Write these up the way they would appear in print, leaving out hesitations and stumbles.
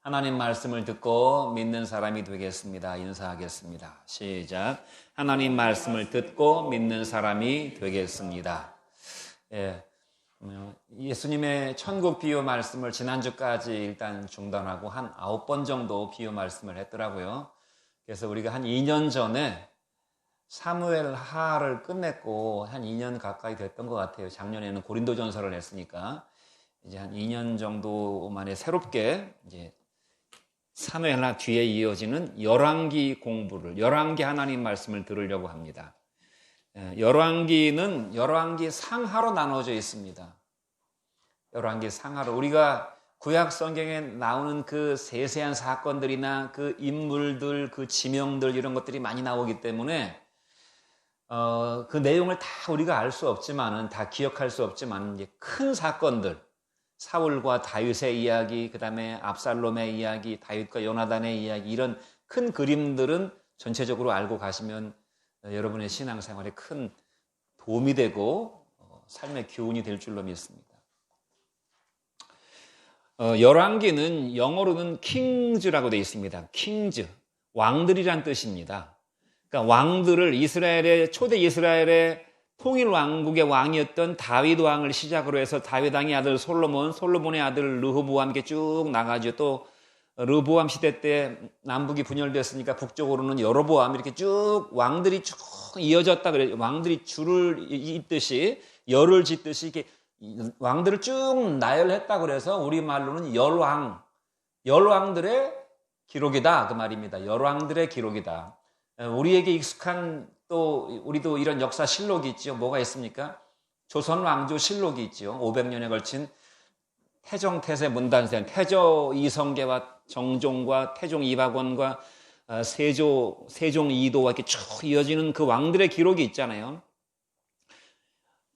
하나님 말씀을 듣고 믿는 사람이 되겠습니다. 인사하겠습니다. 시작. 하나님 말씀을 듣고 믿는 사람이 되겠습니다. 예수님의 천국 비유 말씀을 지난주까지 일단 중단하고 한 9번 정도 비유 말씀을 했더라고요. 그래서 우리가 한 2년 전에 사무엘 하를 끝냈고 한 2년 가까이 됐던 것 같아요. 작년에는 고린도전서를 했으니까 이제 한 2년 정도 만에 새롭게 이제 사무엘 하 뒤에 이어지는 열왕기 공부를, 열왕기 하나님 말씀을 들으려고 합니다. 열왕기는 열왕기 상하로 나눠져 있습니다. 열왕기 상하로 우리가 구약 성경에 나오는 그 세세한 사건들이나 그 인물들, 그 지명들 이런 것들이 많이 나오기 때문에 그 내용을 다 우리가 알 수 없지만은 다 기억할 수 없지만 이제 큰 사건들, 사울과 다윗의 이야기, 그 다음에 압살롬의 이야기, 다윗과 요나단의 이야기 이런 큰 그림들은 전체적으로 알고 가시면 여러분의 신앙생활에 큰 도움이 되고 삶의 교훈이 될 줄로 믿습니다. 열왕기는 영어로는 킹즈라고 되어 있습니다. 킹즈, 왕들이란 뜻입니다. 그러니까 왕들을 초대 이스라엘의 통일 왕국의 왕이었던 다윗 왕을 시작으로 해서 다윗 왕의 아들 솔로몬, 솔로몬의 아들 르호보암 이렇게 쭉 나가죠. 또 르호보암 시대 때 남북이 분열됐으니까 북쪽으로는 여로보암 이렇게 쭉 왕들이 쭉 이어졌다 그래요. 왕들이 줄을 잇듯이 열을 짓듯이 이렇게 왕들을 쭉 나열했다 그래서 우리말로는 열왕들의 기록이다 그 말입니다. 열왕들의 기록이다. 우리에게 익숙한 또 우리도 이런 역사 실록이 있죠. 뭐가 있습니까? 조선 왕조 실록이 있죠. 500년에 걸친 태종 태세 문단세, 태조 이성계와 정종과 태종 이박원과 세종 이도와 이렇게 쭉 이어지는 그 왕들의 기록이 있잖아요.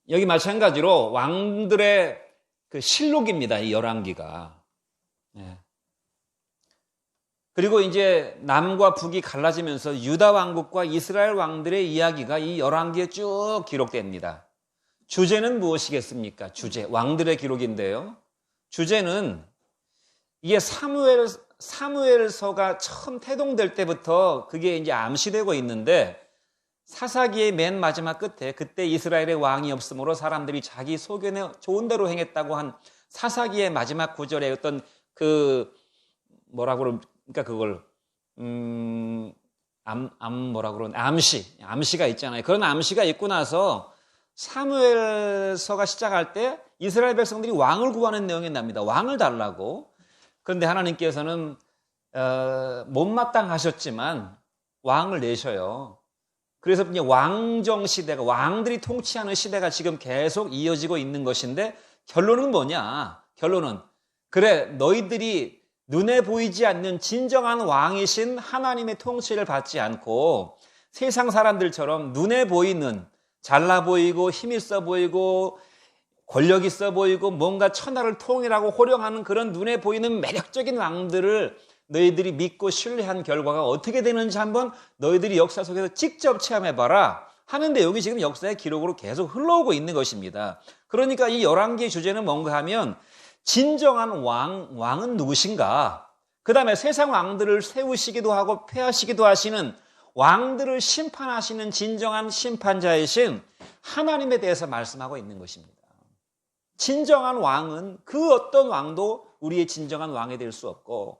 여기 마찬가지로 왕들의 그 실록입니다. 이 열왕기가. 그리고 이제 남과 북이 갈라지면서 유다 왕국과 이스라엘 왕들의 이야기가 이 열왕기에 쭉 기록됩니다. 주제는 무엇이겠습니까? 주제, 왕들의 기록인데요. 주제는 이게 사무엘서가 처음 태동될 때부터 그게 이제 암시되고 있는데 사사기의 맨 마지막 끝에 그때 이스라엘의 왕이 없으므로 사람들이 자기 소견에 좋은 대로 행했다고 한 사사기의 마지막 구절에 어떤 그 뭐라고 그러니까 그걸 암시가 있잖아요. 그런 암시가 있고 나서 사무엘서가 시작할 때 이스라엘 백성들이 왕을 구하는 내용이 납니다. 왕을 달라고. 그런데 하나님께서는 못마땅하셨지만 왕을 내셔요. 그래서 이제 왕정 시대가 왕들이 통치하는 시대가 지금 계속 이어지고 있는 것인데 결론은 뭐냐? 결론은 그래 너희들이 눈에 보이지 않는 진정한 왕이신 하나님의 통치를 받지 않고 세상 사람들처럼 눈에 보이는 잘나 보이고 힘 있어 보이고 권력 있어 보이고 뭔가 천하를 통일하고 호령하는 그런 눈에 보이는 매력적인 왕들을 너희들이 믿고 신뢰한 결과가 어떻게 되는지 한번 너희들이 역사 속에서 직접 체험해봐라 하는 내용이 지금 역사의 기록으로 계속 흘러오고 있는 것입니다. 그러니까 이 열왕기의 주제는 뭔가 하면 진정한 왕은 누구신가? 그 다음에 세상 왕들을 세우시기도 하고 폐하시기도 하시는 왕들을 심판하시는 진정한 심판자이신 하나님에 대해서 말씀하고 있는 것입니다. 진정한 왕은 그 어떤 왕도 우리의 진정한 왕이 될 수 없고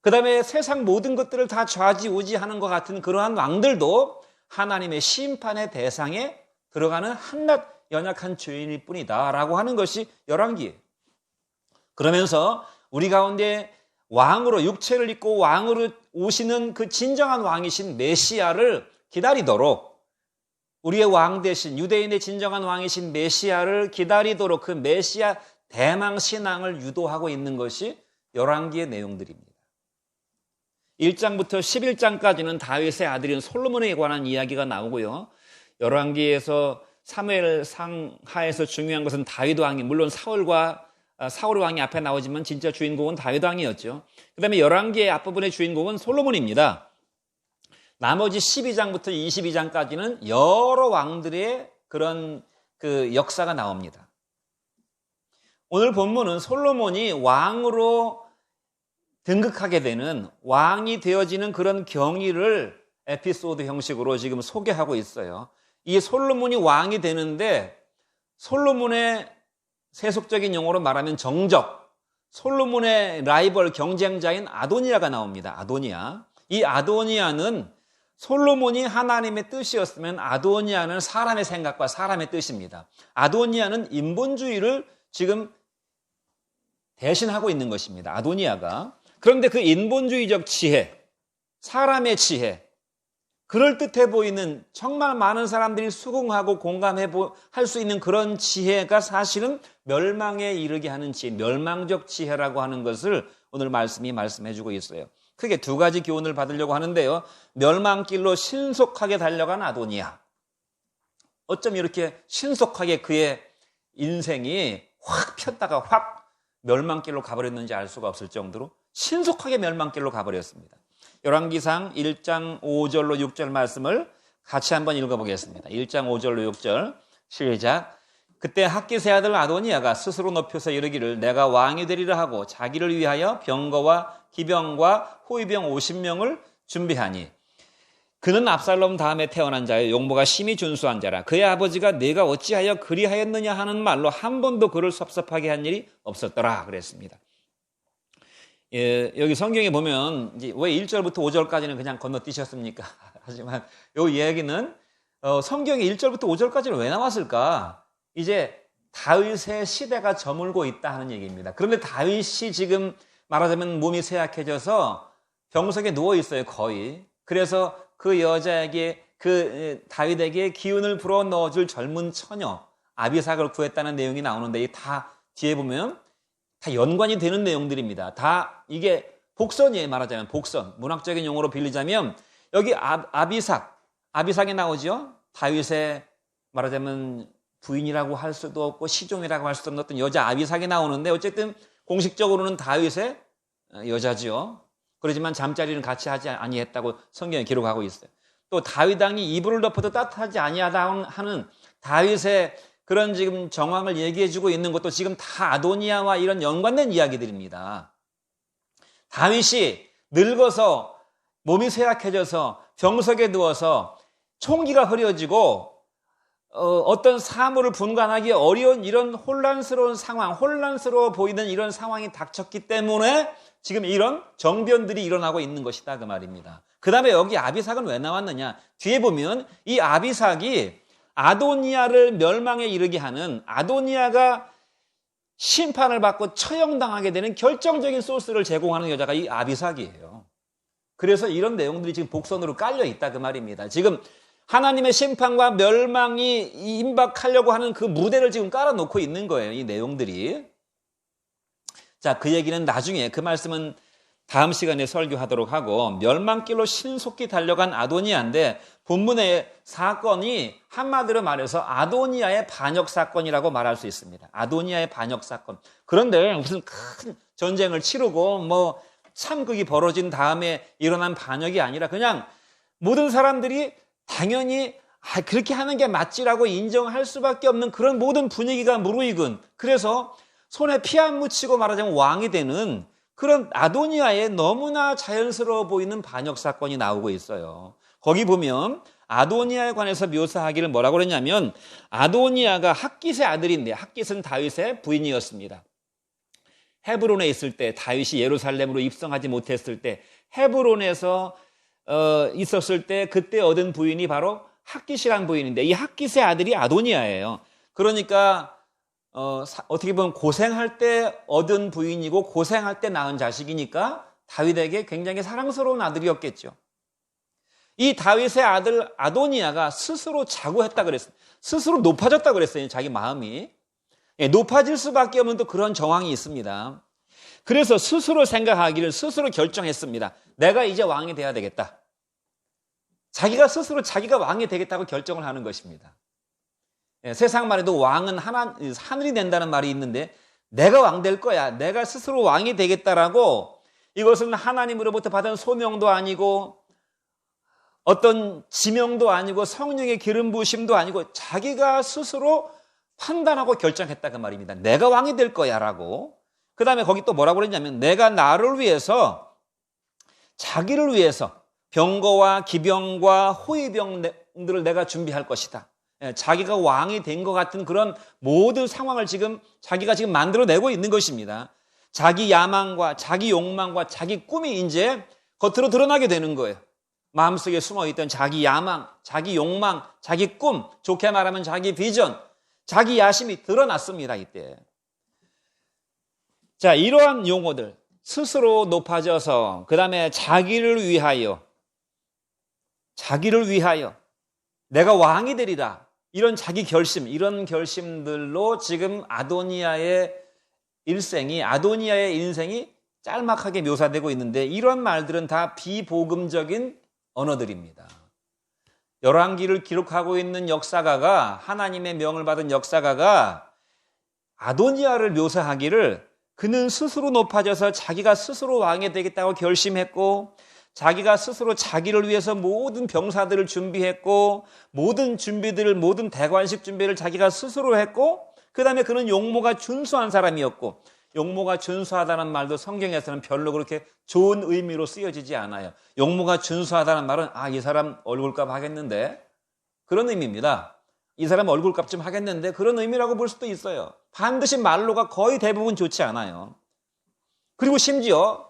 그 다음에 세상 모든 것들을 다 좌지우지하는 것 같은 그러한 왕들도 하나님의 심판의 대상에 들어가는 한낱 연약한 죄인일 뿐이다 라고 하는 것이 열왕기예요. 그러면서 우리 가운데 왕으로 육체를 입고 왕으로 오시는 그 진정한 왕이신 메시아를 기다리도록 우리의 왕 대신 유대인의 진정한 왕이신 메시아를 기다리도록 그 메시아 대망 신앙을 유도하고 있는 것이 열왕기의 내용들입니다. 1장부터 11장까지는 다윗의 아들인 솔로몬에 관한 이야기가 나오고요. 열왕기에서 사무엘 상하에서 중요한 것은 다윗 왕이 물론 사울 왕이 앞에 나오지만 진짜 주인공은 다윗 왕이었죠. 그 다음에 열왕기의 앞부분의 주인공은 솔로몬입니다. 나머지 12장부터 22장까지는 여러 왕들의 그런 그 역사가 나옵니다. 오늘 본문은 솔로몬이 왕으로 등극하게 되는, 왕이 되어지는 그런 경위를 에피소드 형식으로 지금 소개하고 있어요. 이 솔로몬이 왕이 되는데 솔로몬의 세속적인 용어로 말하면 정적, 솔로몬의 라이벌 경쟁자인 아도니아가 나옵니다. 아도니아. 이 아도니아는 솔로몬이 하나님의 뜻이었으면 아도니아는 사람의 생각과 사람의 뜻입니다. 아도니아는 인본주의를 지금 대신하고 있는 것입니다. 아도니아가. 그런데 그 인본주의적 지혜, 사람의 지혜, 그럴듯해 보이는 정말 많은 사람들이 수긍하고 공감할 수 있는 그런 지혜가 사실은 멸망에 이르게 하는 지혜, 멸망적 지혜라고 하는 것을 오늘 말씀이 말씀해 주고 있어요. 크게 두 가지 교훈을 받으려고 하는데요. 멸망길로 신속하게 달려간 아도니아. 어쩜 이렇게 신속하게 그의 인생이 확 폈다가 확 멸망길로 가버렸는지 알 수가 없을 정도로 신속하게 멸망길로 가버렸습니다. 열왕기상 1장 5절로 6절 말씀을 같이 한번 읽어보겠습니다. 1장 5절로 6절 시작. 그때 학기세 아들 아도니아가 스스로 높여서 이르기를 내가 왕이 되리라 하고 자기를 위하여 병거와 기병과 호위병 50명을 준비하니 그는 압살롬 다음에 태어난 자여 용모가 심히 준수한 자라. 그의 아버지가 내가 어찌하여 그리하였느냐 하는 말로 한 번도 그를 섭섭하게 한 일이 없었더라 그랬습니다. 예, 여기 성경에 보면 이제 왜 1절부터 5절까지는 그냥 건너뛰셨습니까? 하지만 이 얘기는 성경에 1절부터 5절까지는 왜 나왔을까? 이제 다윗의 시대가 저물고 있다 하는 얘기입니다. 그런데 다윗이 지금 말하자면 몸이 쇠약해져서 병석에 누워 있어요, 거의. 그래서 그 여자에게 그 다윗에게 기운을 불어 넣어줄 젊은 처녀 아비삭을 구했다는 내용이 나오는데 다 뒤에 보면 다 연관이 되는 내용들입니다. 다 이게 복선이에요. 말하자면 복선. 문학적인 용어로 빌리자면 여기 아비삭이 나오죠. 다윗의 말하자면 부인이라고 할 수도 없고 시종이라고 할 수도 없는 어떤 여자 아비삭이 나오는데 어쨌든 공식적으로는 다윗의 여자죠. 그렇지만 잠자리는 같이 하지 아니했다고 성경에 기록하고 있어요. 또 다윗 왕이 이불을 덮어도 따뜻하지 아니하다 하는 다윗의 그런 지금 정황을 얘기해주고 있는 것도 지금 다 아도니아와 이런 연관된 이야기들입니다. 다윗이 늙어서 몸이 쇠약해져서 병석에 누워서 총기가 흐려지고 어떤 사물을 분간하기 어려운 이런 혼란스러운 상황, 혼란스러워 보이는 이런 상황이 닥쳤기 때문에 지금 이런 정변들이 일어나고 있는 것이다 그 말입니다. 그 다음에 여기 아비삭은 왜 나왔느냐? 뒤에 보면 이 아비삭이 아도니아를 멸망에 이르게 하는 아도니아가 심판을 받고 처형당하게 되는 결정적인 소스를 제공하는 여자가 이 아비삭이에요. 그래서 이런 내용들이 지금 복선으로 깔려 있다 그 말입니다. 지금 하나님의 심판과 멸망이 임박하려고 하는 그 무대를 지금 깔아놓고 있는 거예요. 이 내용들이. 자, 그 얘기는 나중에 그 말씀은 다음 시간에 설교하도록 하고 멸망길로 신속히 달려간 아도니아인데 본문의 사건이 한마디로 말해서 아도니아의 반역 사건이라고 말할 수 있습니다. 아도니아의 반역 사건. 그런데 무슨 큰 전쟁을 치르고 뭐 참극이 벌어진 다음에 일어난 반역이 아니라 그냥 모든 사람들이 당연히 그렇게 하는 게 맞지라고 인정할 수밖에 없는 그런 모든 분위기가 무르익은 그래서 손에 피 안 묻히고 말하자면 왕이 되는 그런 아도니아의 너무나 자연스러워 보이는 반역 사건이 나오고 있어요. 거기 보면 아도니아에 관해서 묘사하기를 뭐라고 그랬냐면 아도니아가 학깃의 아들인데 학깃은 다윗의 부인이었습니다. 헤브론에 있을 때 다윗이 예루살렘으로 입성하지 못했을 때 헤브론에서 있었을 때 그때 얻은 부인이 바로 학깃이란 부인인데 이 학깃의 아들이 아도니아예요. 그러니까 어떻게 보면 고생할 때 얻은 부인이고 고생할 때 낳은 자식이니까 다윗에게 굉장히 사랑스러운 아들이었겠죠. 이 다윗의 아들 아도니아가 스스로 자고했다 그랬어요. 스스로 높아졌다 그랬어요. 자기 마음이. 높아질 수밖에 없는 또 그런 정황이 있습니다. 그래서 스스로 생각하기를 스스로 결정했습니다. 내가 이제 왕이 돼야 되겠다. 자기가 스스로 자기가 왕이 되겠다고 결정을 하는 것입니다. 세상만 해도 왕은 하늘이 된다는 말이 있는데 내가 왕 될 거야. 내가 스스로 왕이 되겠다라고 이것은 하나님으로부터 받은 소명도 아니고 어떤 지명도 아니고 성령의 기름 부으심도 아니고 자기가 스스로 판단하고 결정했다 그 말입니다. 내가 왕이 될 거야 라고. 그 다음에 거기 또 뭐라고 그랬냐면 내가 나를 위해서 자기를 위해서 병거와 기병과 호위병들을 내가 준비할 것이다. 자기가 왕이 된 것 같은 그런 모든 상황을 지금 자기가 지금 만들어내고 있는 것입니다. 자기 야망과 자기 욕망과 자기 꿈이 이제 겉으로 드러나게 되는 거예요. 마음속에 숨어있던 자기 야망, 자기 욕망, 자기 꿈, 좋게 말하면 자기 비전, 자기 야심이 드러났습니다. 이때. 자, 이러한 용어들, 스스로 높아져서 그 다음에 자기를 위하여 내가 왕이 되리라, 이런 자기 결심, 이런 결심들로 지금 아도니아의 인생이 짤막하게 묘사되고 있는데, 이런 말들은 다 비복음적인 언어들입니다. 열왕기를 기록하고 있는 역사가가, 하나님의 명을 받은 역사가가 아도니아를 묘사하기를 그는 스스로 높아져서 자기가 스스로 왕이 되겠다고 결심했고, 자기가 스스로 자기를 위해서 모든 병사들을 준비했고, 모든 대관식 준비를 자기가 스스로 했고, 그 다음에 그는 용모가 준수한 사람이었고, 용모가 준수하다는 말도 성경에서는 별로 그렇게 좋은 의미로 쓰여지지 않아요. 용모가 준수하다는 말은 이 사람 얼굴값 하겠는데, 그런 의미입니다. 이 사람 얼굴값 좀 하겠는데, 그런 의미라고 볼 수도 있어요. 반드시 말로가 거의 대부분 좋지 않아요. 그리고 심지어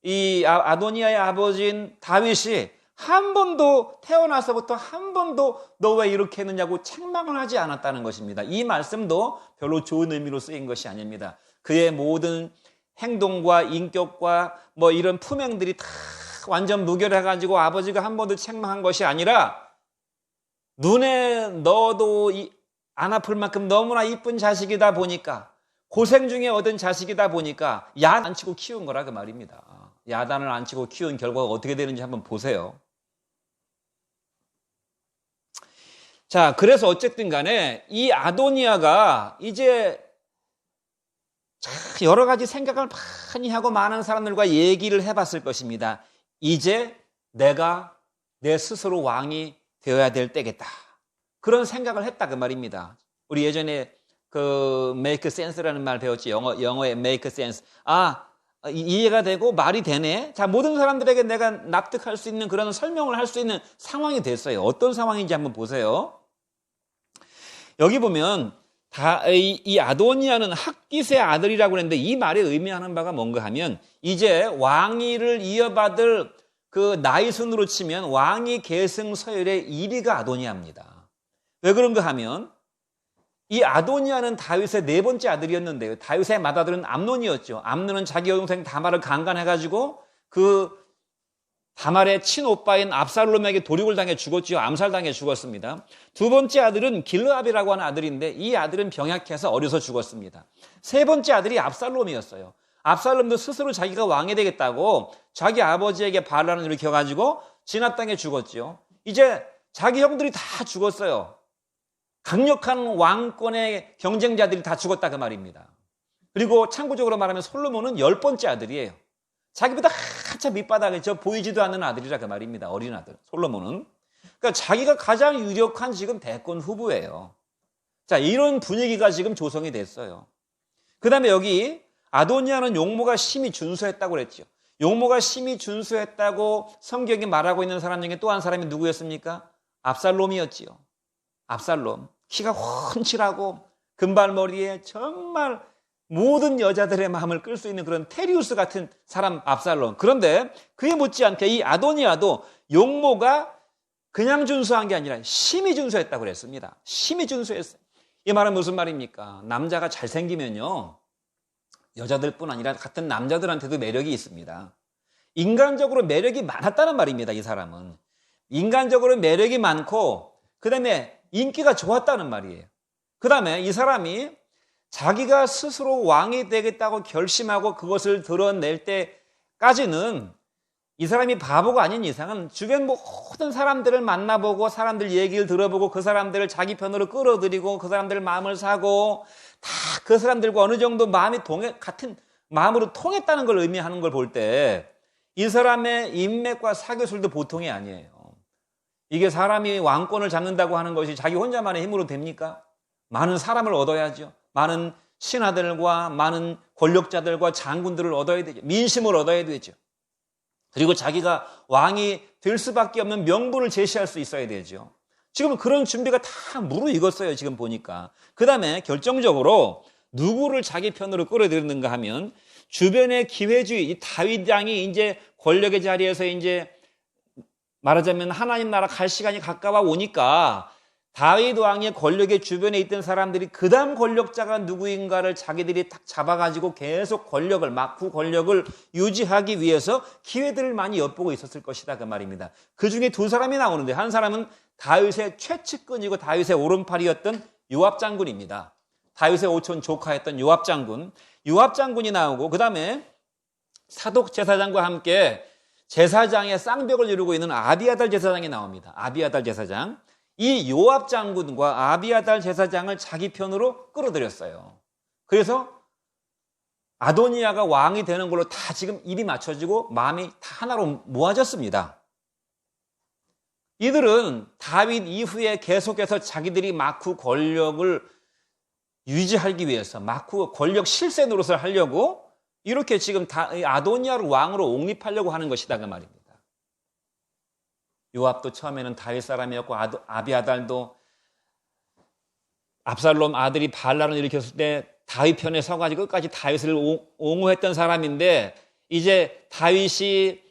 이 아도니아의 아버지인 다윗이 한 번도, 태어나서부터 한 번도 너 왜 이렇게 했느냐고 책망을 하지 않았다는 것입니다. 이 말씀도 별로 좋은 의미로 쓰인 것이 아닙니다. 그의 모든 행동과 인격과 이런 품행들이 다 완전 무결해가지고 아버지가 한 번도 책망한 것이 아니라, 눈에 넣어도 안 아플 만큼 너무나 이쁜 자식이다 보니까, 고생 중에 얻은 자식이다 보니까 야단 안 치고 키운 거라 그 말입니다. 야단을 안 치고 키운 결과가 어떻게 되는지 한번 보세요. 자, 그래서 어쨌든 간에 이 아도니아가 이제 여러 가지 생각을 많이 하고 많은 사람들과 얘기를 해봤을 것입니다. 이제 내가 내 스스로 왕이 되어야 될 때겠다, 그런 생각을 했다 그 말입니다. 우리 예전에 그 make sense라는 말 배웠지. 영어의 make sense. 이해가 되고 말이 되네. 자, 모든 사람들에게 내가 납득할 수 있는 그런 설명을 할 수 있는 상황이 됐어요. 어떤 상황인지 한번 보세요. 여기 보면 이 아도니아는 핫깃의 아들이라고 했는데, 이 말이 의미하는 바가 뭔가 하면, 이제 왕위를 이어받을 그 나이 순으로 치면 왕위 계승 서열의 1위가 아도니아입니다. 왜 그런가 하면, 이 아도니아는 다윗의 4번째 아들이었는데요. 다윗의 맏아들은 암논이었죠. 암논은 자기 여동생 다말을 강간해가지고 그 다말의 친오빠인 압살롬에게 도륙을 당해 죽었지요. 암살당해 죽었습니다. 2번째 아들은 길르압이라고 하는 아들인데, 이 아들은 병약해서 어려서 죽었습니다. 3번째 아들이 압살롬이었어요. 압살롬도 스스로 자기가 왕이 되겠다고 자기 아버지에게 반란을 일으켜가지고 진압 당해 죽었지요. 이제 자기 형들이 다 죽었어요. 강력한 왕권의 경쟁자들이 다 죽었다 그 말입니다. 그리고 참고적으로 말하면 솔로몬은 10번째 아들이에요. 자기보다 한참 밑바닥에 보이지도 않는 아들이라 그 말입니다. 어린 아들 솔로몬은. 그러니까 자기가 가장 유력한 지금 대권 후보예요. 자, 이런 분위기가 지금 조성이 됐어요. 그 다음에 여기 아도니아는 용모가 심히 준수했다고 그랬죠. 용모가 심히 준수했다고 성경이 말하고 있는 사람 중에 또 한 사람이 누구였습니까? 압살롬이었지요. 압살롬. 키가 훤칠하고 금발머리에 정말 모든 여자들의 마음을 끌 수 있는 그런 테리우스 같은 사람 압살롬. 그런데 그에 못지않게 이 아도니아도 용모가 그냥 준수한 게 아니라 심히 준수했다고 그랬습니다. 심히 준수했어요. 이 말은 무슨 말입니까? 남자가 잘생기면요, 여자들뿐 아니라 같은 남자들한테도 매력이 있습니다. 인간적으로 매력이 많았다는 말입니다. 이 사람은 인간적으로 매력이 많고 그 다음에 인기가 좋았다는 말이에요. 그 다음에 이 사람이 자기가 스스로 왕이 되겠다고 결심하고 그것을 드러낼 때까지는 이 사람이 바보가 아닌 이상은 주변 모든 사람들을 만나보고 사람들 얘기를 들어보고 그 사람들을 자기 편으로 끌어들이고 그 사람들 마음을 사고 다 그 사람들과 어느 정도 같은 마음으로 통했다는 걸 의미하는 걸 볼 때 이 사람의 인맥과 사교술도 보통이 아니에요. 이게 사람이 왕권을 잡는다고 하는 것이 자기 혼자만의 힘으로 됩니까? 많은 사람을 얻어야죠. 많은 신하들과 많은 권력자들과 장군들을 얻어야 되죠. 민심을 얻어야 되죠. 그리고 자기가 왕이 될 수밖에 없는 명분을 제시할 수 있어야 되죠. 지금 그런 준비가 다 무르익었어요. 지금 보니까. 그 다음에 결정적으로 누구를 자기 편으로 끌어들이는가 하면 주변의 기회주의, 이 다윗 왕이 이제 권력의 자리에서 이제 말하자면 하나님 나라 갈 시간이 가까워 오니까 다윗 왕의 권력의 주변에 있던 사람들이 그 다음 권력자가 누구인가를 자기들이 딱 잡아가지고 계속 권력을, 막후 권력을 유지하기 위해서 기회들을 많이 엿보고 있었을 것이다 그 말입니다. 그 중에 두 사람이 나오는데 한 사람은 다윗의 최측근이고 다윗의 오른팔이었던 요압 장군입니다. 다윗의 오촌 조카였던 요압 장군. 요압 장군이 나오고 그 다음에 사독 제사장과 함께 제사장의 쌍벽을 이루고 있는 아비아달 제사장이 나옵니다. 아비아달 제사장. 이 요압 장군과 아비아달 제사장을 자기 편으로 끌어들였어요. 그래서 아도니아가 왕이 되는 걸로 다 지금 입이 맞춰지고 마음이 다 하나로 모아졌습니다. 이들은 다윗 이후에 계속해서 자기들이 막후 권력을 유지하기 위해서 막후 권력 실세 노릇을 하려고 이렇게 지금 아도니아를 왕으로 옹립하려고 하는 것이다 그 말입니다. 요압도 처음에는 다윗 사람이었고 아비아달도 압살롬 아들이 반란을 일으켰을 때 다윗 편에 서가지고 끝까지 다윗을 옹호했던 사람인데 이제 다윗이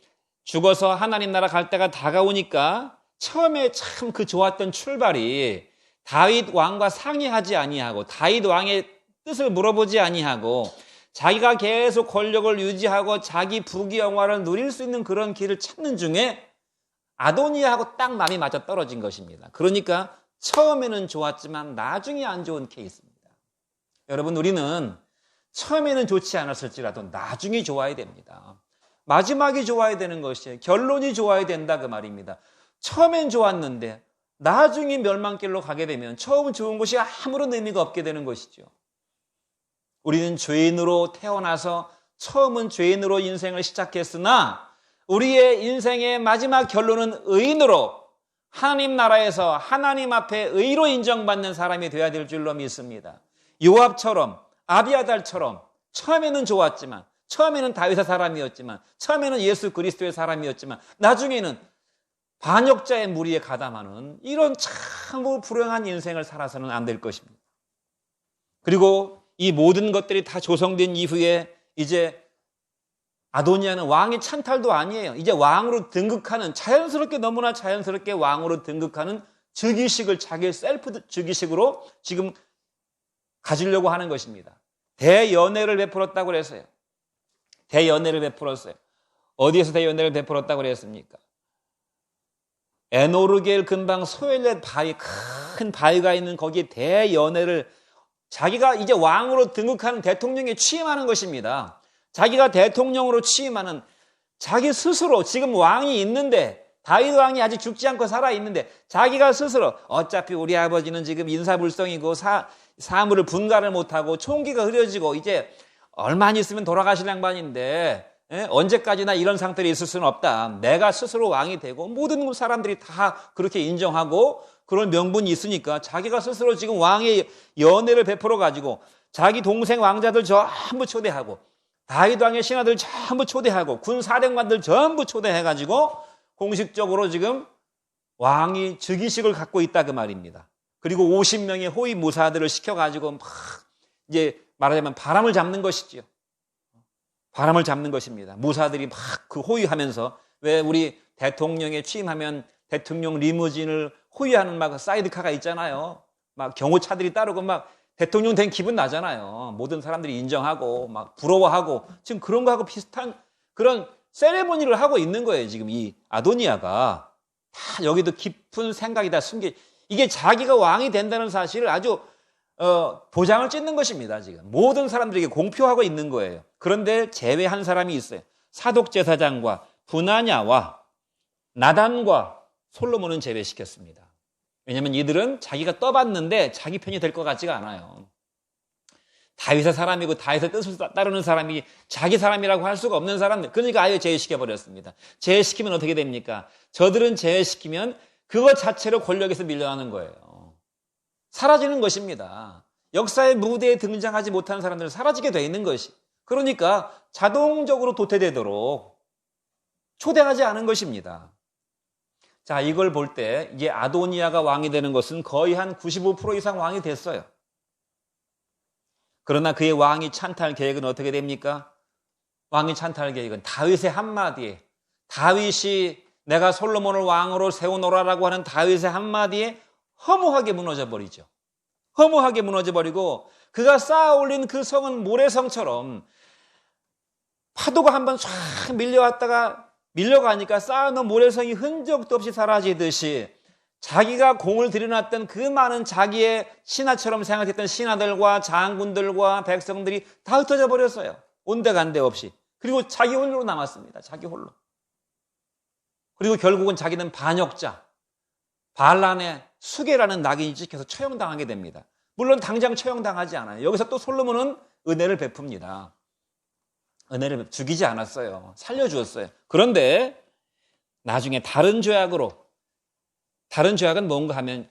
죽어서 하나님 나라 갈 때가 다가오니까 처음에 참 그 좋았던 출발이 다윗 왕과 상의하지 아니하고 다윗 왕의 뜻을 물어보지 아니하고 자기가 계속 권력을 유지하고 자기 부귀영화를 누릴 수 있는 그런 길을 찾는 중에 아도니아하고 딱 마음이 맞아 떨어진 것입니다. 그러니까 처음에는 좋았지만 나중에 안 좋은 케이스입니다. 여러분 우리는 처음에는 좋지 않았을지라도 나중에 좋아야 됩니다. 마지막이 좋아야 되는 것이에요. 결론이 좋아야 된다 그 말입니다. 처음엔 좋았는데 나중에 멸망길로 가게 되면 처음은 좋은 것이 아무런 의미가 없게 되는 것이죠. 우리는 죄인으로 태어나서 처음은 죄인으로 인생을 시작했으나 우리의 인생의 마지막 결론은 의인으로 하나님 나라에서 하나님 앞에 의로 인정받는 사람이 되어야 될 줄로 믿습니다. 요압처럼 아비아달처럼 처음에는 좋았지만 처음에는 다윗의 사람이었지만 처음에는 예수 그리스도의 사람이었지만 나중에는 반역자의 무리에 가담하는 이런 참 불행한 인생을 살아서는 안 될 것입니다. 그리고 이 모든 것들이 다 조성된 이후에 이제 아도니아는 왕의 찬탈도 아니에요. 이제 왕으로 등극하는 자연스럽게 너무나 자연스럽게 왕으로 등극하는 즉위식을 자기의 셀프 즉위식으로 지금 가지려고 하는 것입니다. 대연회를 베풀었다고 그랬어요. 대연회를 베풀었어요. 어디에서 대연회를 베풀었다고 그랬습니까? 에노르겔 근방 소엘렛 바위, 큰 바위가 있는 거기에 대연회를 자기가 이제 왕으로 등극하는 대통령에 취임하는 것입니다. 자기가 대통령으로 취임하는 자기 스스로 지금 왕이 있는데 다윗 왕이 아직 죽지 않고 살아있는데 자기가 스스로 어차피 우리 아버지는 지금 인사불성이고 사물을 분간을 못하고 총기가 흐려지고 이제 얼마 안 있으면 돌아가실 양반인데 언제까지나 이런 상태로 있을 수는 없다. 내가 스스로 왕이 되고 모든 사람들이 다 그렇게 인정하고 그런 명분이 있으니까 자기가 스스로 지금 왕의 연회를 베풀어 가지고 자기 동생 왕자들 전부 초대하고 다윗 왕의 신하들 전부 초대하고 군 사령관들 전부 초대해가지고 공식적으로 지금 왕이 즉위식을 갖고 있다 그 말입니다. 그리고 50명의 호위 무사들을 시켜가지고 막 이제 말하자면 바람을 잡는 것이지요. 바람을 잡는 것입니다. 무사들이 막 그 호위하면서 왜 우리 대통령에 취임하면 대통령 리무진을 호위하는 막 사이드카가 있잖아요. 막 경호차들이 따르고 막 대통령 된 기분 나잖아요. 모든 사람들이 인정하고 막 부러워하고 지금 그런 거하고 비슷한 그런 세레모니를 하고 있는 거예요. 지금 이 아도니아가 다 여기도 깊은 생각이 다 숨겨 이게 자기가 왕이 된다는 사실을 아주 보장을 찍는 것입니다. 지금 모든 사람들에게 공표하고 있는 거예요. 그런데 제외한 사람이 있어요. 사독제사장과 분하냐와 나단과 솔로몬은 제외시켰습니다. 왜냐하면 이들은 자기가 떠봤는데 자기 편이 될 것 같지가 않아요. 다윗의 사람이고 다윗의 뜻을 따르는 사람이 자기 사람이라고 할 수가 없는 사람들. 그러니까 아예 제외시켜버렸습니다. 제외시키면 어떻게 됩니까? 저들은 제외시키면 그것 자체로 권력에서 밀려나는 거예요. 사라지는 것입니다. 역사의 무대에 등장하지 못하는 사람들은 사라지게 돼 있는 것이. 그러니까 자동적으로 도태되도록 초대하지 않은 것입니다. 자, 이걸 볼 때 이게 아도니아가 왕이 되는 것은 거의 한 95% 이상 왕이 됐어요. 그러나 그의 왕위 찬탈 계획은 어떻게 됩니까? 왕위 찬탈 계획은 다윗의 한마디에, 다윗이 내가 솔로몬을 왕으로 세우노라라고 하는 다윗의 한마디에 허무하게 무너져 버리죠. 허무하게 무너져 버리고 그가 쌓아 올린 그 성은 모래성처럼 파도가 한번 쫙 밀려가니까 쌓아놓은 모래성이 흔적도 없이 사라지듯이 자기가 공을 들여놨던 그 많은 자기의 신하처럼 생각했던 신하들과 장군들과 백성들이 다 흩어져 버렸어요. 온데간데 없이. 그리고 자기 홀로 남았습니다. 자기 홀로. 그리고 결국은 자기는 반역자, 반란의 수계라는 낙인이 찍혀서 처형당하게 됩니다. 물론 당장 처형당하지 않아요. 여기서 또 솔로몬은 은혜를 베풉니다. 은혜를 죽이지 않았어요. 살려주었어요. 그런데 나중에 다른 죄악은 뭔가 하면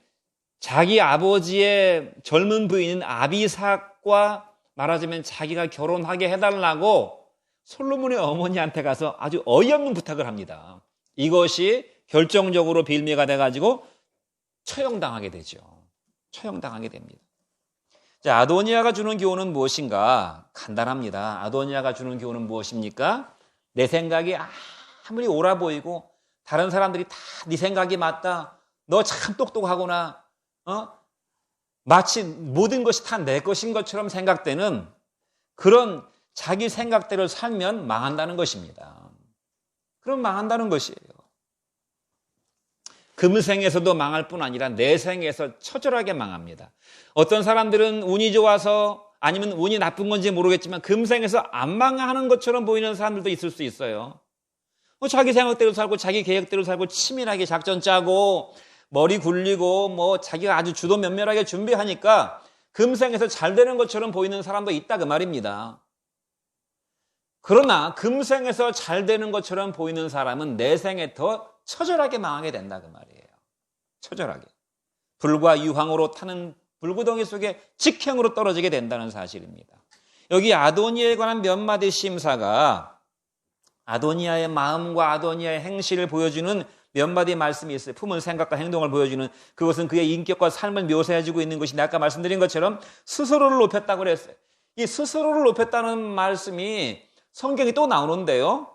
자기 아버지의 젊은 부인인 아비삭과 말하자면 자기가 결혼하게 해달라고 솔로몬의 어머니한테 가서 아주 어이없는 부탁을 합니다. 이것이 결정적으로 빌미가 돼가지고 처형당하게 되죠. 처형당하게 됩니다. 자, 아도니아가 주는 교훈은 무엇인가? 간단합니다. 아도니아가 주는 교훈은 무엇입니까? 내 생각이 아무리 옳아 보이고 다른 사람들이 다 네 생각이 맞다. 너 참 똑똑하구나. 마치 모든 것이 다 내 것인 것처럼 생각되는 그런 자기 생각대로 살면 망한다는 것입니다. 그럼 망한다는 것이에요. 금생에서도 망할 뿐 아니라 내생에서 처절하게 망합니다. 어떤 사람들은 운이 좋아서 아니면 운이 나쁜 건지 모르겠지만 금생에서 안 망하는 것처럼 보이는 사람들도 있을 수 있어요. 자기 생각대로 살고 자기 계획대로 살고 치밀하게 작전 짜고 머리 굴리고 자기가 아주 주도 면밀하게 준비하니까 금생에서 잘 되는 것처럼 보이는 사람도 있다 그 말입니다. 그러나 금생에서 잘 되는 것처럼 보이는 사람은 내생에 더 처절하게 망하게 된다 그 말이에요. 처절하게. 불과 유황으로 타는 불구덩이 속에 직행으로 떨어지게 된다는 사실입니다. 여기 아도니아에 관한 몇 마디 심사가 아도니아의 마음과 아도니아의 행실을 보여주는 몇 마디 말씀이 있어요. 품은 생각과 행동을 보여주는 그것은 그의 인격과 삶을 묘사해주고 있는 것인데 아까 말씀드린 것처럼 스스로를 높였다고 그랬어요. 이 스스로를 높였다는 말씀이 성경에 또 나오는데요.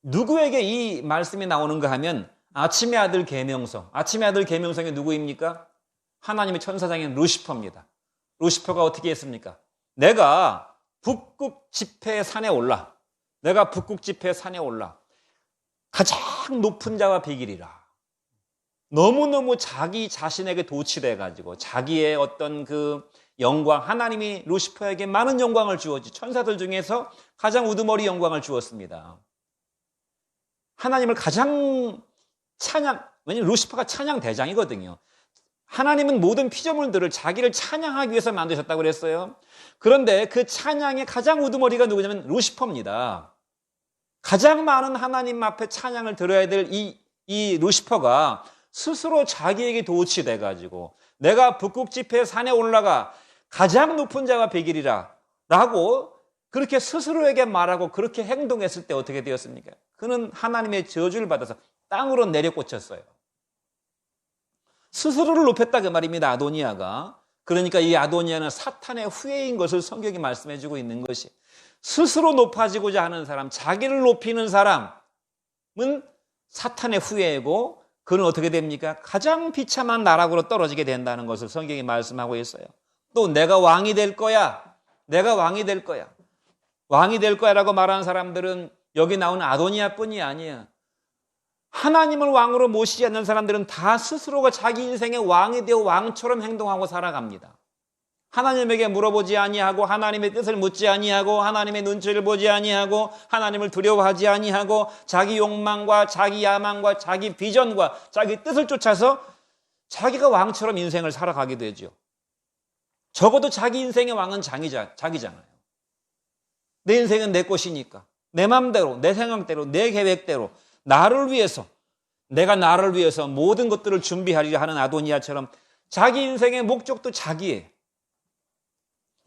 누구에게 이 말씀이 나오는가 하면 아침의 아들 계명성. 아침의 아들 계명성이 누구입니까? 하나님의 천사장인 루시퍼입니다. 루시퍼가 어떻게 했습니까? 내가 북극 지폐의 산에 올라. 가장 높은 자와 비기리라. 너무너무 자기 자신에게 도취돼가지고 자기의 어떤 그 영광, 하나님이 루시퍼에게 많은 영광을 주었지. 천사들 중에서 가장 우두머리 영광을 주었습니다. 하나님을 가장 왜냐면 루시퍼가 찬양 대장이거든요. 하나님은 모든 피조물들을 자기를 찬양하기 위해서 만드셨다고 그랬어요. 그런데 그 찬양의 가장 우두머리가 누구냐면 루시퍼입니다. 가장 많은 하나님 앞에 찬양을 들어야 될 이 루시퍼가 스스로 자기에게 도취돼가지고 내가 북극지폐 산에 올라가 가장 높은 자와 비기리라 라고 그렇게 스스로에게 말하고 그렇게 행동했을 때 어떻게 되었습니까? 그는 하나님의 저주를 받아서 땅으로 내려 꽂혔어요. 스스로를 높였다 그 말입니다. 아도니아가. 그러니까 이 아도니아는 사탄의 후예인 것을 성경이 말씀해주고 있는 것이 스스로 높아지고자 하는 사람, 자기를 높이는 사람은 사탄의 후예이고 그는 어떻게 됩니까? 가장 비참한 나락으로 떨어지게 된다는 것을 성경이 말씀하고 있어요. 또 내가 왕이 될 거야. 왕이 될 거야라고 말하는 사람들은 여기 나오는 아도니아뿐이 아니에요. 하나님을 왕으로 모시지 않는 사람들은 다 스스로가 자기 인생의 왕이 되어 왕처럼 행동하고 살아갑니다. 하나님에게 물어보지 아니하고 하나님의 뜻을 묻지 아니하고 하나님의 눈치를 보지 아니하고 하나님을 두려워하지 아니하고 자기 욕망과 자기 야망과 자기 비전과 자기 뜻을 쫓아서 자기가 왕처럼 인생을 살아가게 되죠. 적어도 자기 인생의 왕은 자기잖아요. 내 인생은 내 것이니까 내 마음대로 내 생각대로 내 계획대로 내가 나를 위해서 모든 것들을 준비하리라 하는 아도니아처럼 자기 인생의 목적도 자기예요.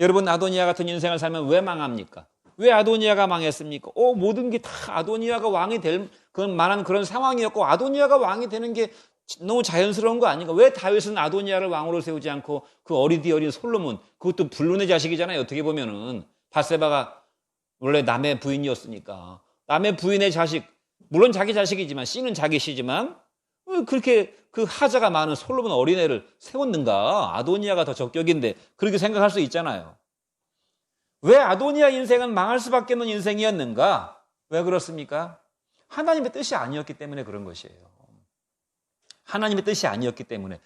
여러분, 아도니아 같은 인생을 살면 왜 망합니까? 왜 아도니아가 망했습니까? 모든 게 다 아도니아가 왕이 될 만한 그런 상황이었고, 아도니아가 왕이 되는 게 너무 자연스러운 거 아닌가? 왜 다윗은 아도니아를 왕으로 세우지 않고 그 어린 솔로몬, 그것도 불륜의 자식이잖아요. 어떻게 보면은 밧세바가 원래 남의 부인이었으니까 남의 부인의 자식, 물론 자기 자식이지만 씨는 자기 씨지만 그렇게 그 하자가 많은 솔로몬 어린애를 세웠는가? 아도니아가 더 적격인데 그렇게 생각할 수 있잖아요. 왜 아도니아 인생은 망할 수밖에 없는 인생이었는가? 왜 그렇습니까? 하나님의 뜻이 아니었기 때문에 그런 것이에요. 하나님의 뜻이 아니었기 때문에.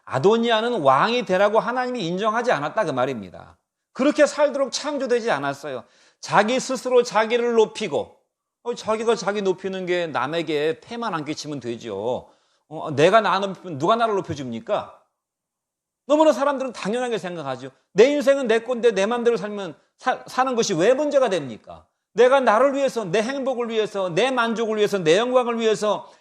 아도니아는 왕이 되라고 하나님이 인정하지 않았다 그 말입니다. 그렇게 살도록 창조되지 않았어요. 자기 스스로 자기를 높이고, 자기가 자기 높이는 게 남에게 폐만 안 끼치면 되죠. 내가 나 높이면 누가 나를 높여줍니까? 너무나 사람들은 당연하게 생각하죠. 내 인생은 내 건데 내 맘대로 사는 것이 왜 문제가 됩니까? 내가 나를 위해서, 내 행복을 위해서, 내 만족을 위해서, 내 영광을 위해서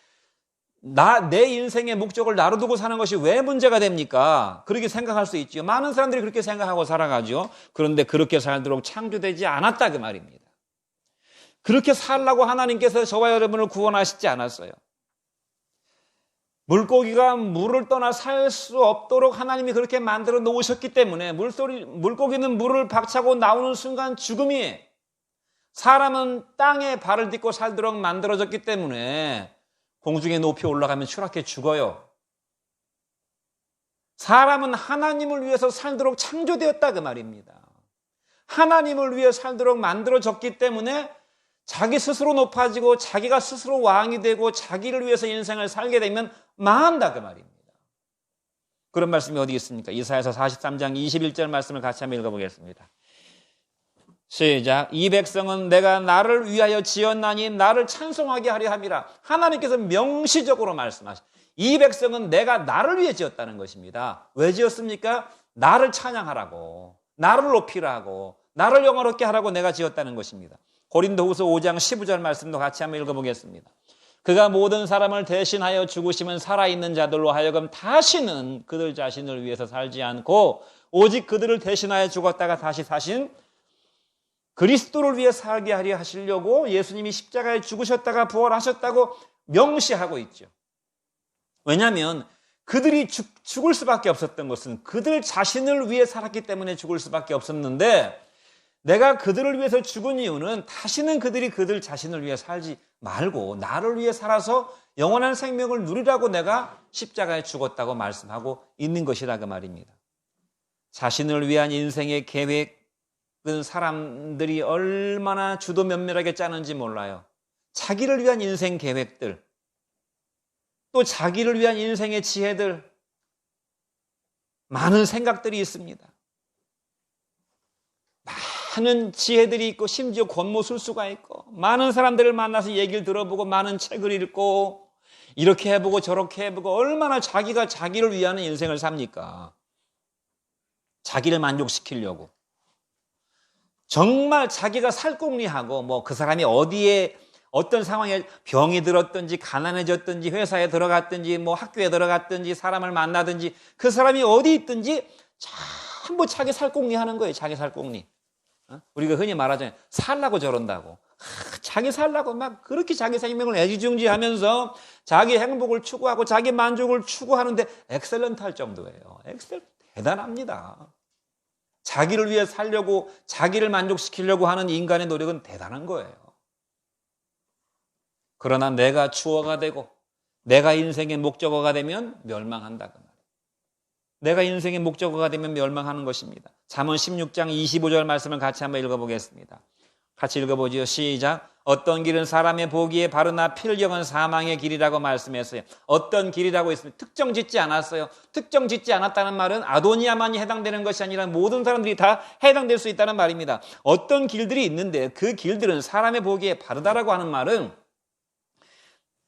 내 인생의 목적을 나로 두고 사는 것이 왜 문제가 됩니까? 그렇게 생각할 수 있죠. 많은 사람들이 그렇게 생각하고 살아가죠. 그런데 그렇게 살도록 창조되지 않았다 그 말입니다. 그렇게 살라고 하나님께서 저와 여러분을 구원하시지 않았어요. 물고기가 물을 떠나 살 수 없도록 하나님이 그렇게 만들어 놓으셨기 때문에 물고기는 물을 박차고 나오는 순간 죽음이에요. 사람은 땅에 발을 딛고 살도록 만들어졌기 때문에 공중에 높이 올라가면 추락해 죽어요. 사람은 하나님을 위해서 살도록 창조되었다 그 말입니다. 하나님을 위해 살도록 만들어졌기 때문에 자기 스스로 높아지고 자기가 스스로 왕이 되고 자기를 위해서 인생을 살게 되면 망한다 그 말입니다. 그런 말씀이 어디 있습니까? 이사야서 43장 21절 말씀을 같이 한번 읽어보겠습니다. 시작. 이 백성은 내가 나를 위하여 지었나니 나를 찬송하게 하려 함이라. 하나님께서 명시적으로 말씀하시죠. 이 백성은 내가 나를 위해 지었다는 것입니다. 왜 지었습니까? 나를 찬양하라고, 나를 높이라고, 나를 영화롭게 하라고 내가 지었다는 것입니다. 고린도후서 5장 15절 말씀도 같이 한번 읽어보겠습니다. 그가 모든 사람을 대신하여 죽으시면 살아있는 자들로 하여금 다시는 그들 자신을 위해서 살지 않고 오직 그들을 대신하여 죽었다가 다시 사신 그리스도를 위해 살게 하려 하시려고 예수님이 십자가에 죽으셨다가 부활하셨다고 명시하고 있죠. 왜냐하면 그들이 죽을 수밖에 없었던 것은 그들 자신을 위해 살았기 때문에 죽을 수밖에 없었는데, 내가 그들을 위해서 죽은 이유는 다시는 그들이 그들 자신을 위해 살지 말고 나를 위해 살아서 영원한 생명을 누리라고 내가 십자가에 죽었다고 말씀하고 있는 것이다 그 말입니다. 자신을 위한 인생의 계획은 사람들이 얼마나 주도 면밀하게 짜는지 몰라요. 자기를 위한 인생 계획들, 또 자기를 위한 인생의 지혜들, 많은 생각들이 있습니다. 많은 지혜들이 있고 심지어 권모술수가 있고 많은 사람들을 만나서 얘기를 들어보고 많은 책을 읽고 이렇게 해보고 저렇게 해보고 얼마나 자기가 자기를 위한 인생을 삽니까? 자기를 만족시키려고. 정말 자기가 살궁리하고 그 사람이 어디에 어떤 상황에 병이 들었든지 가난해졌든지 회사에 들어갔든지 학교에 들어갔든지 사람을 만나든지 그 사람이 어디 있든지 전부 자기 살궁리하는 거예요. 자기 살궁리. 우리가 흔히 말하잖아요. 살라고 저런다고. 자기 살라고 막 그렇게 자기 생명을 애지중지하면서 자기 행복을 추구하고 자기 만족을 추구하는데 엑셀런트 할 정도예요. 대단합니다. 자기를 위해 살려고 자기를 만족시키려고 하는 인간의 노력은 대단한 거예요. 그러나 내가 추어가 되고 내가 인생의 목적어가 되면 멸망한다 그 말이에요. 내가 인생의 목적어가 되면 멸망하는 것입니다. 잠언 16장 25절 말씀을 같이 한번 읽어보겠습니다. 같이 읽어보지요. 시작. 어떤 길은 사람의 보기에 바르나 필경은 사망의 길이라고 말씀했어요. 어떤 길이라고 했습니다. 특정 짓지 않았어요. 특정 짓지 않았다는 말은 아도니아만이 해당되는 것이 아니라 모든 사람들이 다 해당될 수 있다는 말입니다. 어떤 길들이 있는데 그 길들은 사람의 보기에 바르다라고 하는 말은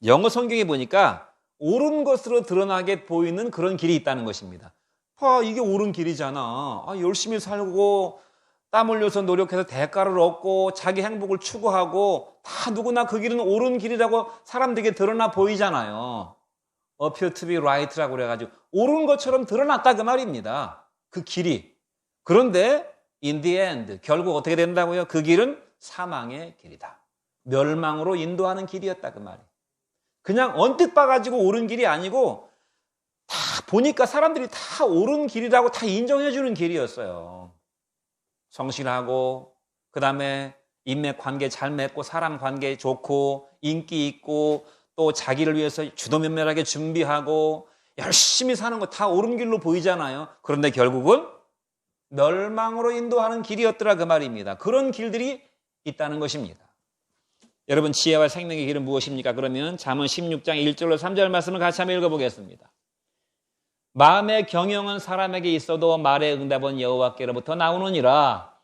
영어 성경에 보니까 옳은 것으로 드러나게 보이는 그런 길이 있다는 것입니다. 이게 옳은 길이잖아. 열심히 살고 땀 흘려서 노력해서 대가를 얻고 자기 행복을 추구하고 다 누구나 그 길은 옳은 길이라고 사람들에게 드러나 보이잖아요. appear to be right라고 그래가지고 옳은 것처럼 드러났다 그 말입니다. 그 길이. 그런데 in the end 결국 어떻게 된다고요? 그 길은 사망의 길이다. 멸망으로 인도하는 길이었다 그 말이에요. 그냥 언뜻 봐가지고 옳은 길이 아니고 다 보니까 사람들이 다 옳은 길이라고 다 인정해주는 길이었어요. 성실하고 그 다음에 인맥 관계 잘 맺고 사람 관계 좋고 인기 있고 또 자기를 위해서 주도면밀하게 준비하고 열심히 사는 거 다 옳은 길로 보이잖아요. 그런데 결국은 멸망으로 인도하는 길이었더라 그 말입니다. 그런 길들이 있다는 것입니다. 여러분 지혜와 생명의 길은 무엇입니까? 그러면 잠언 16장 1절로 3절 말씀을 같이 한번 읽어보겠습니다. 마음의 경영은 사람에게 있어도 말의 응답은 여호와께로부터 나오느니라.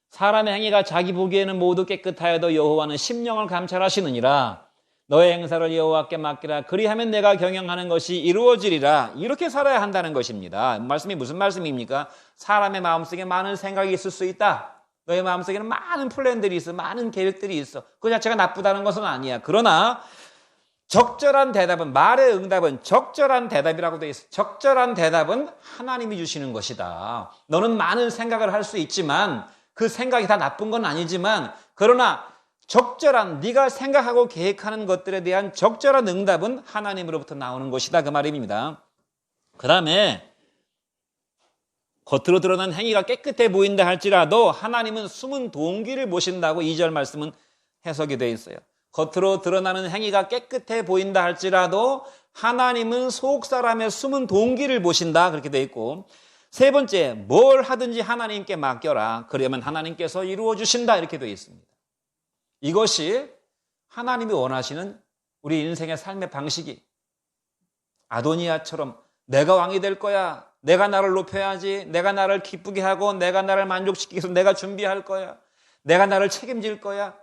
사람의 행위가 자기 보기에는 모두 깨끗하여도 여호와는 심령을 감찰하시느니라. 너의 행사를 여호와께 맡기라. 그리하면 내가 경영하는 것이 이루어지리라. 이렇게 살아야 한다는 것입니다. 말씀이 무슨 말씀입니까? 사람의 마음속에 많은 생각이 있을 수 있다. 너의 마음속에는 많은 플랜들이 있어. 많은 계획들이 있어. 그 자체가 나쁘다는 것은 아니야. 그러나 적절한 대답은, 말의 응답은 적절한 대답이라고 되어 있어. 적절한 대답은 하나님이 주시는 것이다. 너는 많은 생각을 할 수 있지만 그 생각이 다 나쁜 건 아니지만 그러나 적절한 네가 생각하고 계획하는 것들에 대한 적절한 응답은 하나님으로부터 나오는 것이다 그 말입니다. 그 다음에 겉으로 드러난 행위가 깨끗해 보인다 할지라도 하나님은 숨은 동기를 보신다고 2절 말씀은 해석이 되어 있어요. 겉으로 드러나는 행위가 깨끗해 보인다 할지라도 하나님은 속 사람의 숨은 동기를 보신다 그렇게 되어 있고, 세 번째, 뭘 하든지 하나님께 맡겨라. 그러면 하나님께서 이루어 주신다 이렇게 되어 있습니다. 이것이 하나님이 원하시는 우리 인생의 삶의 방식이, 아도니아처럼 내가 왕이 될 거야. 내가 나를 높여야지. 내가 나를 기쁘게 하고 내가 나를 만족시키기 위해서 내가 준비할 거야. 내가 나를 책임질 거야.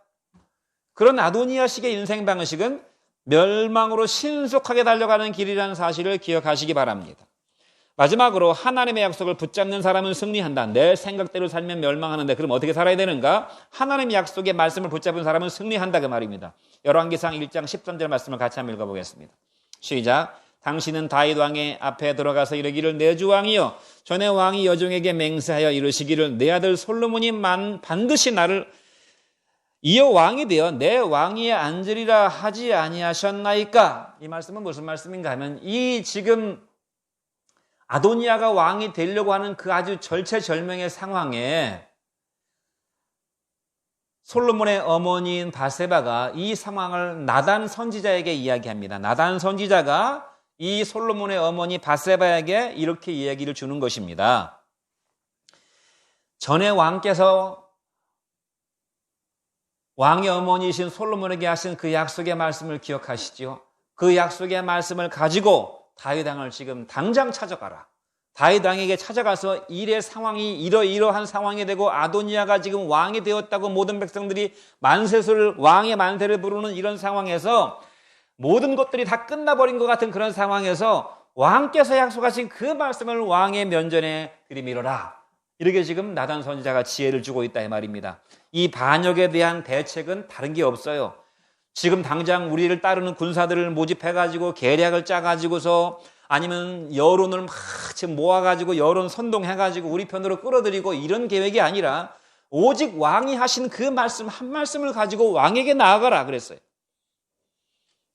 그런 아도니아식의 인생 방식은 멸망으로 신속하게 달려가는 길이라는 사실을 기억하시기 바랍니다. 마지막으로 하나님의 약속을 붙잡는 사람은 승리한다. 내 생각대로 살면 멸망하는데 그럼 어떻게 살아야 되는가? 하나님의 약속의 말씀을 붙잡은 사람은 승리한다 그 말입니다. 열왕기상 1장 13절 말씀을 같이 한번 읽어보겠습니다. 시작. 당신은 다윗 왕의 앞에 들어가서 이르기를 내 주 왕이여 전에 왕이 여종에게 맹세하여 이르시기를 내 아들 솔로몬이 반드시 나를 이어 왕이 되어 내 왕위에 앉으리라 하지 아니하셨나이까? 이 말씀은 무슨 말씀인가 하면 이 지금 아도니아가 왕이 되려고 하는 그 아주 절체절명의 상황에 솔로몬의 어머니인 바세바가 이 상황을 나단 선지자에게 이야기합니다. 나단 선지자가 이 솔로몬의 어머니 바세바에게 이렇게 이야기를 주는 것입니다. 전에 왕께서 왕의 어머니이신 솔로몬에게 하신 그 약속의 말씀을 기억하시지요? 그 약속의 말씀을 가지고 다윗 왕을 지금 당장 찾아가라. 다윗 왕에게 찾아가서 일의 상황이 이러한 상황이 되고 아도니아가 지금 왕이 되었다고 모든 백성들이 만세를 왕의 만세를 부르는 이런 상황에서 모든 것들이 다 끝나버린 것 같은 그런 상황에서 왕께서 약속하신 그 말씀을 왕의 면전에 들이밀어라. 이렇게 지금 나단 선지자가 지혜를 주고 있다 이 말입니다. 이 반역에 대한 대책은 다른 게 없어요. 지금 당장 우리를 따르는 군사들을 모집해가지고 계략을 짜가지고서 아니면 여론을 막 지금 모아가지고 여론 선동해가지고 우리 편으로 끌어들이고 이런 계획이 아니라 오직 왕이 하신 그 말씀 한 말씀을 가지고 왕에게 나아가라 그랬어요.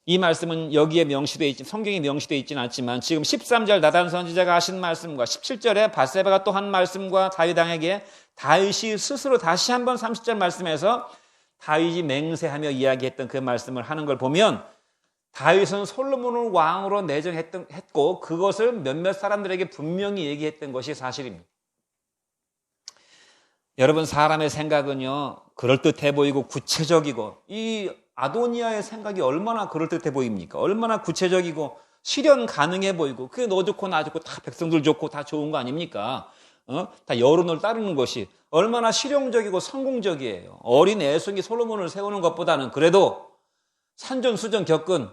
이 말씀은 여기에 명시되어 있지 성경에 명시되어 있지는 않지만 지금 13절 나단 선지자가 하신 말씀과 17절에 바세바가 또 한 말씀과 다윗 왕에게 다윗이 스스로 다시 한번 30절 말씀에서 다윗이 맹세하며 이야기했던 그 말씀을 하는 걸 보면 다윗은 솔로몬을 왕으로 내정했고 그것을 몇몇 사람들에게 분명히 얘기했던 것이 사실입니다. 여러분 사람의 생각은요 그럴듯해 보이고 구체적이고 이 아도니아의 생각이 얼마나 그럴듯해 보입니까? 얼마나 구체적이고 실현 가능해 보이고 그게 너 좋고 나 좋고 다 백성들 좋고 다 좋은 거 아닙니까? 다 여론을 따르는 것이 얼마나 실용적이고 성공적이에요. 어린 애송이 솔로몬을 세우는 것보다는 그래도 산전수전 겪은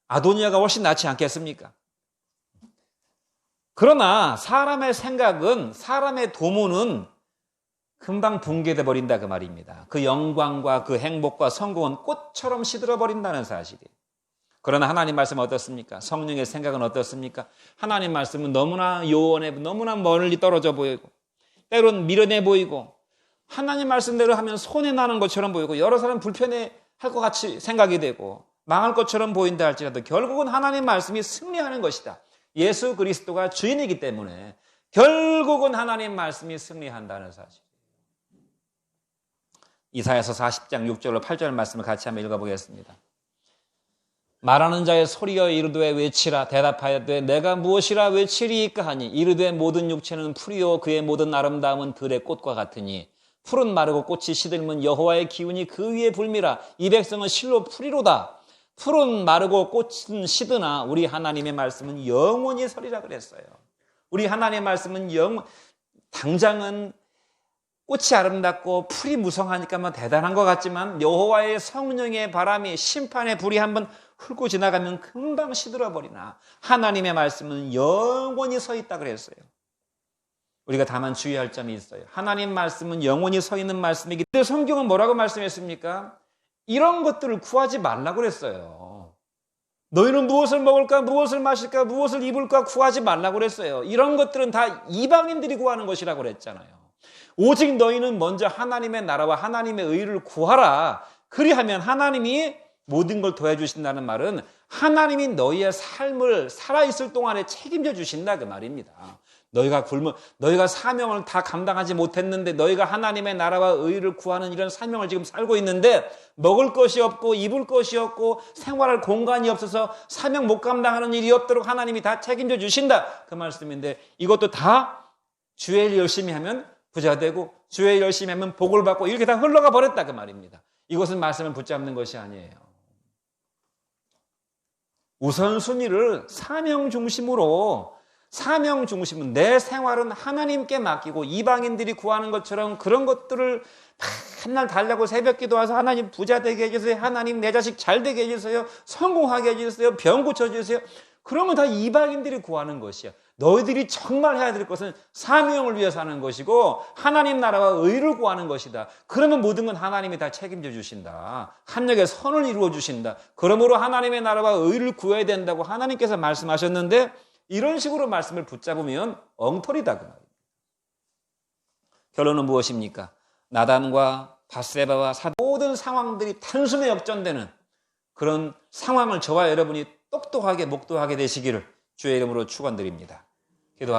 아도니아가 훨씬 낫지 않겠습니까? 그러나 사람의 생각은 사람의 도모는 금방 붕괴돼 버린다 그 말입니다. 그 영광과 그 행복과 성공은 꽃처럼 시들어 버린다는 사실이에요. 그러나 하나님 말씀은 어떻습니까? 성령의 생각은 어떻습니까? 하나님 말씀은 너무나 요원해, 너무나 멀리 떨어져 보이고 때로는 미련해 보이고 하나님 말씀대로 하면 손해나는 것처럼 보이고 여러 사람 불편해 할 것 같이 생각이 되고 망할 것처럼 보인다 할지라도 결국은 하나님 말씀이 승리하는 것이다. 예수 그리스도가 주인이기 때문에 결국은 하나님 말씀이 승리한다는 사실. 이사야서 40장 6절로 8절 말씀을 같이 한번 읽어보겠습니다. 말하는 자의 소리여 이르되 외치라. 대답하여되 내가 무엇이라 외치리이까 하니 이르되 모든 육체는 풀이요 그의 모든 아름다움은 들의 꽃과 같으니 풀은 마르고 꽃이 시들면 여호와의 기운이 그 위에 불미라. 이 백성은 실로 풀이로다. 풀은 마르고 꽃은 시드나 우리 하나님의 말씀은 영원히 서리라 그랬어요. 우리 하나님의 말씀은 당장은 꽃이 아름답고 풀이 무성하니까 뭐 대단한 것 같지만 여호와의 성령의 바람이 심판의 불이 한번 훑고 지나가면 금방 시들어버리나 하나님의 말씀은 영원히 서 있다 그랬어요. 우리가 다만 주의할 점이 있어요. 하나님 말씀은 영원히 서 있는 말씀이기 때문에 성경은 뭐라고 말씀했습니까? 이런 것들을 구하지 말라고 그랬어요. 너희는 무엇을 먹을까, 무엇을 마실까, 무엇을 입을까 구하지 말라고 그랬어요. 이런 것들은 다 이방인들이 구하는 것이라고 그랬잖아요. 오직 너희는 먼저 하나님의 나라와 하나님의 의를 구하라. 그리하면 하나님이 모든 걸 도와주신다는 말은 하나님이 너희의 삶을 살아있을 동안에 책임져 주신다 그 말입니다. 너희가 사명을 다 감당하지 못했는데 너희가 하나님의 나라와 의를 구하는 이런 사명을 지금 살고 있는데 먹을 것이 없고 입을 것이 없고 생활할 공간이 없어서 사명 못 감당하는 일이 없도록 하나님이 다 책임져 주신다 그 말씀인데 이것도 다 주의 일 열심히 하면 부자 되고 주의 일 열심히 하면 복을 받고 이렇게 다 흘러가 버렸다 그 말입니다. 이것은 말씀을 붙잡는 것이 아니에요. 우선순위를 사명 중심으로 내 생활은 하나님께 맡기고 이방인들이 구하는 것처럼 그런 것들을 맨날 달라고 새벽 기도와서 하나님 부자 되게 해주세요. 하나님 내 자식 잘 되게 해주세요. 성공하게 해주세요. 병 고쳐주세요. 그러면 다 이방인들이 구하는 것이야. 너희들이 정말 해야 될 것은 사명을 위해서 하는 것이고 하나님 나라와 의를 구하는 것이다. 그러면 모든 건 하나님이 다 책임져 주신다. 합력의 선을 이루어 주신다. 그러므로 하나님의 나라와 의를 구해야 된다고 하나님께서 말씀하셨는데 이런 식으로 말씀을 붙잡으면 엉터리다 그 말입니다. 결론은 무엇입니까? 나단과 밧세바와 모든 상황들이 단숨에 역전되는 그런 상황을 저와 여러분이 똑똑하게 목도하게 되시기를 주의 이름으로 축원드립니다.